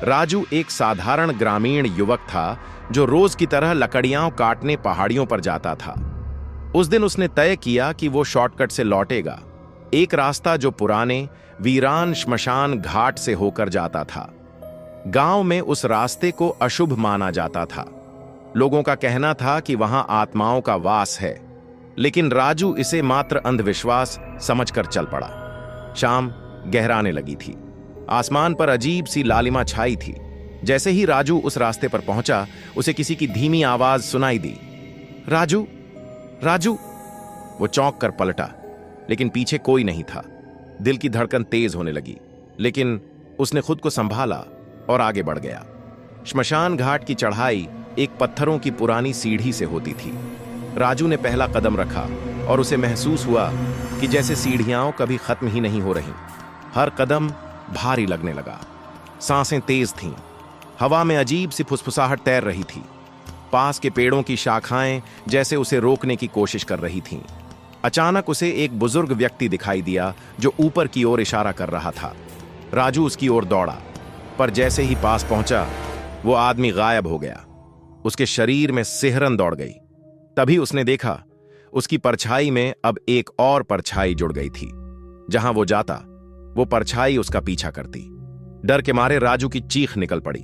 राजू एक साधारण ग्रामीण युवक था जो रोज की तरह लकड़ियां काटने पहाड़ियों पर जाता था। उस दिन उसने तय किया कि वो शॉर्टकट से लौटेगा, एक रास्ता जो पुराने वीरान श्मशान घाट से होकर जाता था। गांव में उस रास्ते को अशुभ माना जाता था। लोगों का कहना था कि वहां आत्माओं का वास है, लेकिन राजू इसे मात्र अंधविश्वास समझकर चल पड़ा। शाम गहराने लगी थी। आसमान पर अजीब सी लालिमा छाई थी। जैसे ही राजू उस रास्ते पर पहुंचा, उसे किसी की धीमी आवाज सुनाई दी, राजू, राजू। वो चौंक कर पलटा, लेकिन पीछे कोई नहीं था। दिल की धड़कन तेज होने लगी, लेकिन उसने खुद को संभाला और आगे बढ़ गया। श्मशान घाट की चढ़ाई एक पत्थरों की पुरानी सीढ़ी से होती थी। राजू ने पहला कदम रखा और उसे महसूस हुआ कि जैसे सीढ़ियां कभी खत्म ही नहीं हो रहीं। हर कदम भारी लगने लगा। सांसें तेज थीं। हवा में अजीब सी फुसफुसाहट तैर रही थी। पास के पेड़ों की शाखाएं जैसे उसे रोकने की कोशिश कर रही थीं। अचानक उसे एक बुजुर्ग व्यक्ति दिखाई दिया जो ऊपर की ओर इशारा कर रहा था। राजू उसकी ओर दौड़ा, पर जैसे ही पास पहुंचा, वो आदमी गायब हो गया। उसके शरीर में सिहरन दौड़ गई। तभी उसने देखा, उसकी परछाई में अब एक और परछाई जुड़ गई थी। जहां वो जाता, वो परछाई उसका पीछा करती। डर के मारे राजू की चीख निकल पड़ी,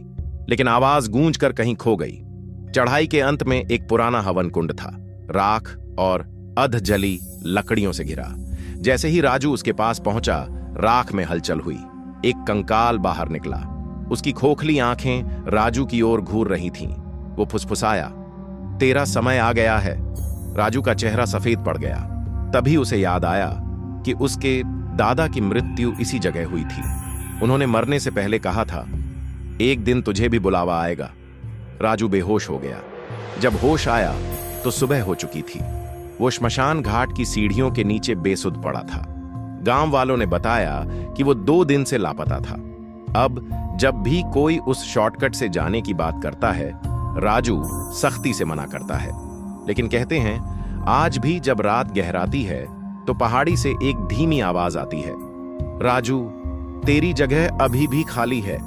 लेकिन आवाज गूंज कर कहीं खो गई। चढ़ाई के अंत में एक पुराना हवन कुंड था, राख और अध जली लकड़ियों से घिरा। जैसे ही राजू उसके पास पहुंचा, राख में हलचल हुई। एक कंकाल बाहर निकला। उसकी खोखली आंखें राजू की ओर घूर रही थीं। वो फुसफुसाया, तेरा समय आ गया है। राजू का चेहरा सफेद पड़ गया। तभी उसे याद आया कि उसके दादा की मृत्यु इसी जगह हुई थी। उन्होंने मरने से पहले कहा था, एक दिन तुझे भी बुलावा आएगा। राजू बेहोश हो गया। जब होश आया तो सुबह हो चुकी थी। वो श्मशान घाट की सीढ़ियों के नीचे बेसुध पड़ा था। गांव वालों ने बताया कि वो 2 दिन से लापता था। अब जब भी कोई उस शॉर्टकट से जाने की बात करता है, राजू सख्ती से मना करता है। लेकिन कहते हैं, आज भी जब रात गहराती है तो पहाड़ी से एक धीमी आवाज आती है, राजू, तेरी जगह अभी भी खाली है।